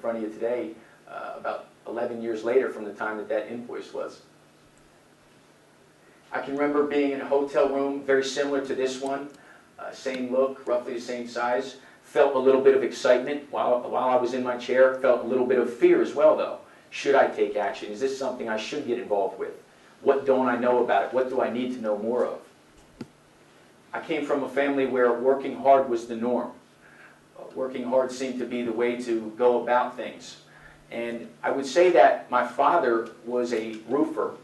front of you today, about 11 years later from the time that that invoice was. I can remember being in a hotel room very similar to this one, same look, roughly the same size. Felt a little bit of excitement while I was in my chair. Felt a little bit of fear as well, though. Should I take action? Is this something I should get involved with? What don't I know about it? What do I need to know more of? I came from a family where working hard was the norm. Working hard seemed to be the way to go about things. And I would say that my father was a roofer,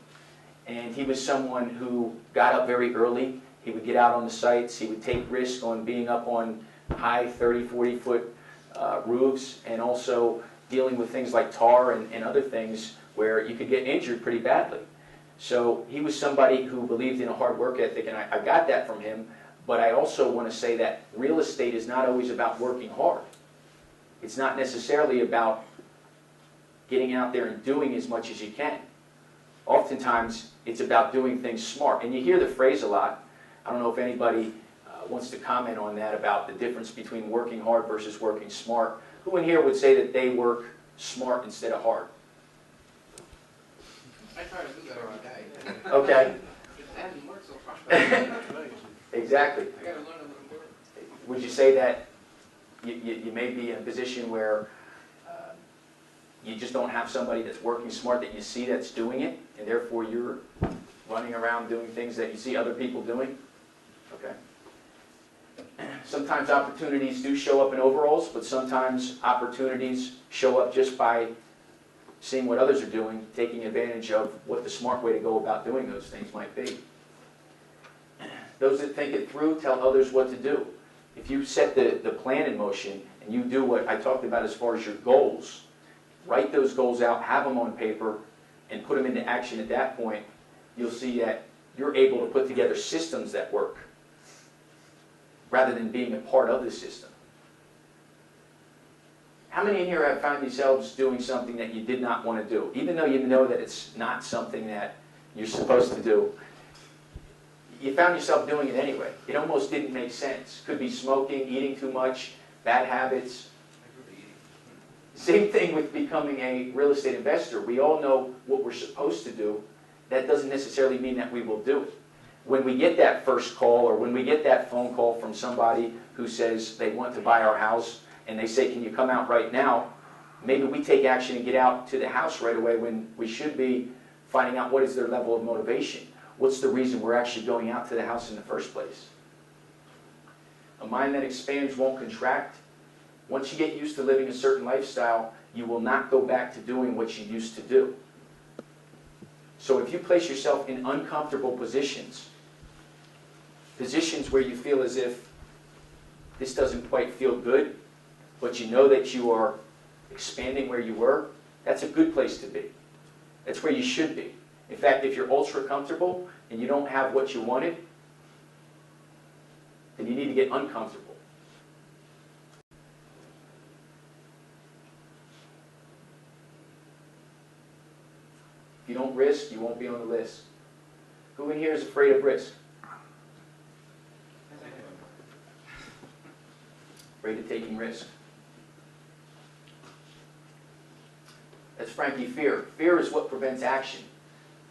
and he was someone who got up very early. He would get out on the sites. He would take risks on being up on high 30, 40-foot roofs, and also dealing with things like tar and other things where you could get injured pretty badly. So he was somebody who believed in a hard work ethic, and I got that from him. But I also want to say that real estate is not always about working hard. It's not necessarily about getting out there and doing as much as you can. Oftentimes, it's about doing things smart. And you hear the phrase a lot. I don't know if anybody wants to comment on that, about the difference between working hard versus working smart. Who in here would say that they work smart instead of hard? I try to do that every day. Okay. It hasn't worked so far. Exactly. I gotta learn a little more. Would you say that you may be in a position where you just don't have somebody that's working smart that you see that's doing it, and therefore you're running around doing things that you see other people doing? Okay. Sometimes opportunities do show up in overalls, but sometimes opportunities show up just by seeing what others are doing, taking advantage of what the smart way to go about doing those things might be. Those that think it through tell others what to do. If you set the plan in motion and you do what I talked about as far as your goals, write those goals out, have them on paper, and put them into action at that point, you'll see that you're able to put together systems that work rather than being a part of the system. How many in here have found yourselves doing something that you did not want to do, even though you know that it's not something that you're supposed to do? You found yourself doing it anyway. It almost didn't make sense. Could be smoking, eating too much, bad habits. Same thing with becoming a real estate investor. We all know what we're supposed to do. That doesn't necessarily mean that we will do it. When we get that first call, or when we get that phone call from somebody who says they want to buy our house, and they say, can you come out right now? Maybe we take action and get out to the house right away when we should be finding out what is their level of motivation. What's the reason we're actually going out to the house in the first place? A mind that expands won't contract. Once you get used to living a certain lifestyle, you will not go back to doing what you used to do. So if you place yourself in uncomfortable positions, positions where you feel as if this doesn't quite feel good, but you know that you are expanding where you were, that's a good place to be. That's where you should be. In fact, if you're ultra comfortable and you don't have what you wanted, then you need to get uncomfortable. If you don't risk, you won't be on the list. Who in here is afraid of risk? Afraid of taking risk. That's frankly fear. Fear is what prevents action.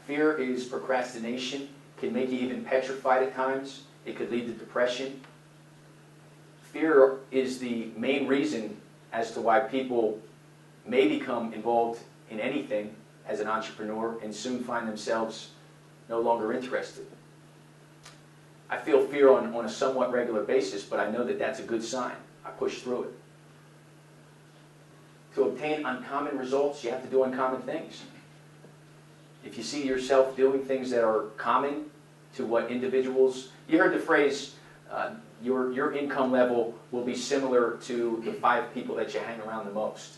Fear is procrastination. Can make you even petrified at times. It could lead to depression. Fear is the main reason as to why people may become involved in anything as an entrepreneur and soon find themselves no longer interested. I feel fear on a somewhat regular basis, but I know that that's a good sign. I push through it. To obtain uncommon results, you have to do uncommon things. If you see yourself doing things that are common to what individuals, you heard the phrase, your income level will be similar to the 5 people that you hang around the most.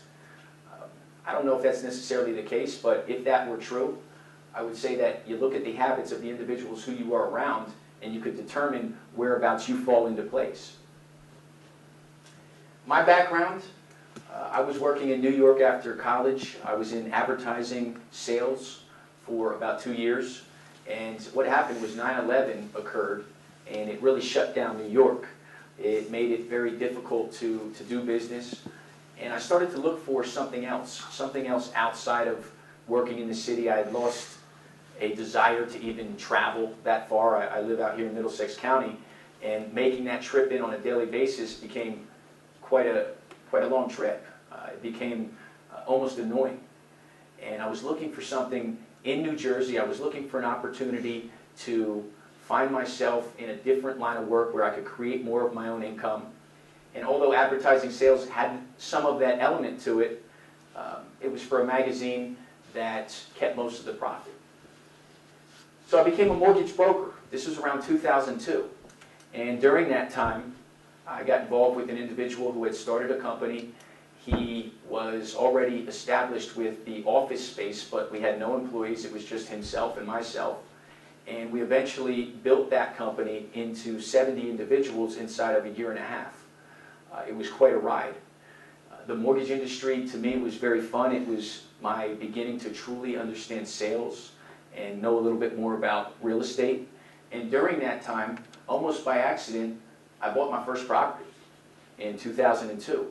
I don't know if that's necessarily the case, but if that were true, I would say that you look at the habits of the individuals who you are around, and you could determine whereabouts you fall into place. My background, I was working in New York after college. I was in advertising sales for about 2 years. And what happened was 9/11 occurred, and it really shut down New York. It made it very difficult to do business. And I started to look for something else outside of working in the city. I had lost a desire to even travel that far. I live out here in Middlesex County, and making that trip in on a daily basis became quite a long trip. It became almost annoying. And I was looking for something in New Jersey. I was looking for an opportunity to find myself in a different line of work where I could create more of my own income. And although advertising sales had some of that element to it, it was for a magazine that kept most of the profit. So I became a mortgage broker. This was around 2002. And during that time, I got involved with an individual who had started a company. He was already established with the office space, but we had no employees. It was just himself and myself. And we eventually built that company into 70 individuals inside of a year and a half. It was quite a ride. The mortgage industry, to me, was very fun. It was my beginning to truly understand sales and know a little bit more about real estate. And during that time, almost by accident, I bought my first property in 2002.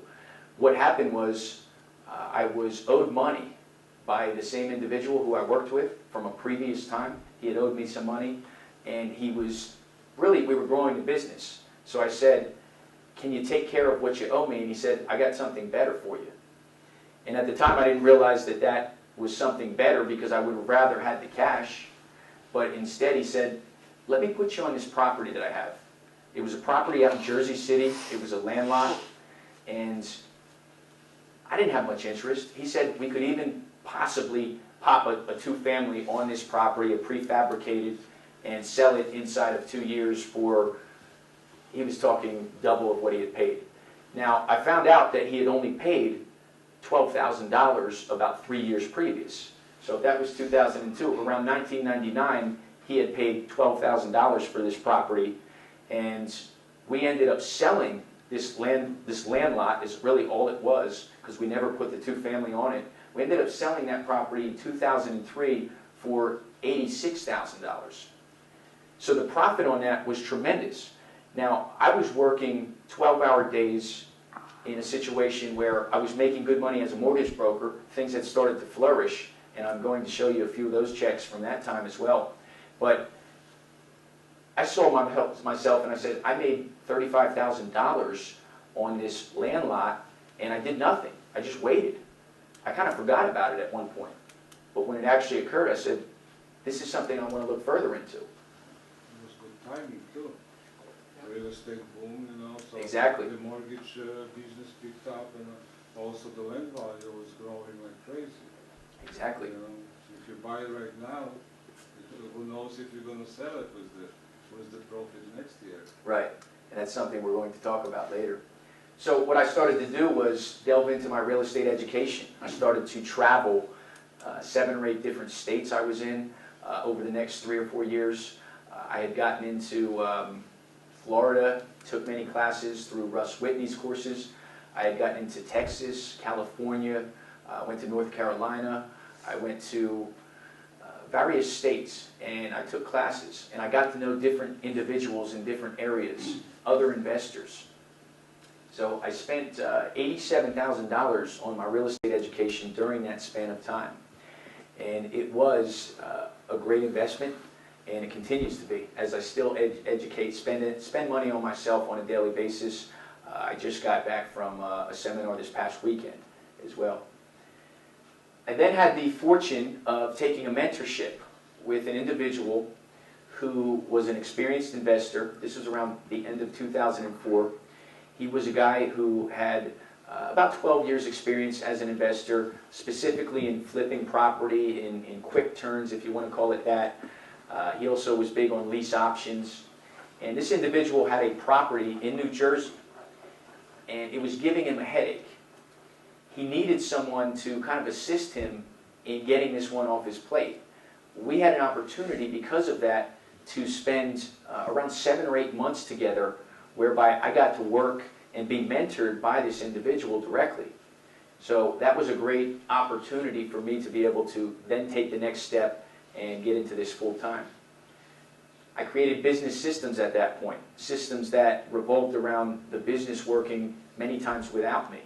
What happened was I was owed money by the same individual who I worked with from a previous time. He had owed me some money, and he was, really, we were growing the business. So I said, can you take care of what you owe me? And he said, I got something better for you. And at the time, I didn't realize that that was something better, because I would have rather had the cash. But instead, he said, let me put you on this property that I have. It was a property out in Jersey City. It was a land lot. And I didn't have much interest. He said we could even possibly pop a two-family on this property, a prefabricated, and sell it inside of 2 years for, he was talking double of what he had paid. Now, I found out that he had only paid $12,000 about 3 years previous. So if that was 2002, around 1999, he had paid $12,000 for this property, and we ended up selling this land lot. Is really all it was, because we never put the two-family on it. We ended up selling that property in 2003 for $86,000. So the profit on that was tremendous. Now, I was working 12-hour days in a situation where I was making good money as a mortgage broker. Things had started to flourish, and I'm going to show you a few of those checks from that time as well. But I saw myself, and I said, I made $35,000 on this land lot, and I did nothing. I just waited. I kind of forgot about it at one point. But when it actually occurred, I said, this is something I want to look further into. It was good timing too. Real estate boom, you know, so exactly. The mortgage business picked up, and also the land value was growing like crazy. Exactly. You know, if you buy it right now, who knows if you're going to sell it with the profit next year. Right, and that's something we're going to talk about later. So what I started to do was delve into my real estate education. I started to travel 7 or 8 different states I was in over the next 3 or 4 years. I had gotten into Florida, took many classes through Russ Whitney's courses. I had gotten into Texas, California, went to North Carolina. I went to various states, and I took classes, and I got to know different individuals in different areas, other investors. So I spent $87,000 on my real estate education during that span of time. And it was a great investment, and it continues to be, as I still spend money on myself on a daily basis. I just got back from a seminar this past weekend as well. I then had the fortune of taking a mentorship with an individual who was an experienced investor. This was around the end of 2004. He was a guy who had about 12 years experience as an investor, specifically in flipping property, in quick turns, if you want to call it that. He also was big on lease options. And this individual had a property in New Jersey, and it was giving him a headache. He needed someone to kind of assist him in getting this one off his plate. We had an opportunity because of that to spend around 7 or 8 months together, whereby I got to work and be mentored by this individual directly. So that was a great opportunity for me to be able to then take the next step and get into this full time. I created business systems at that point, systems that revolved around the business working many times without me.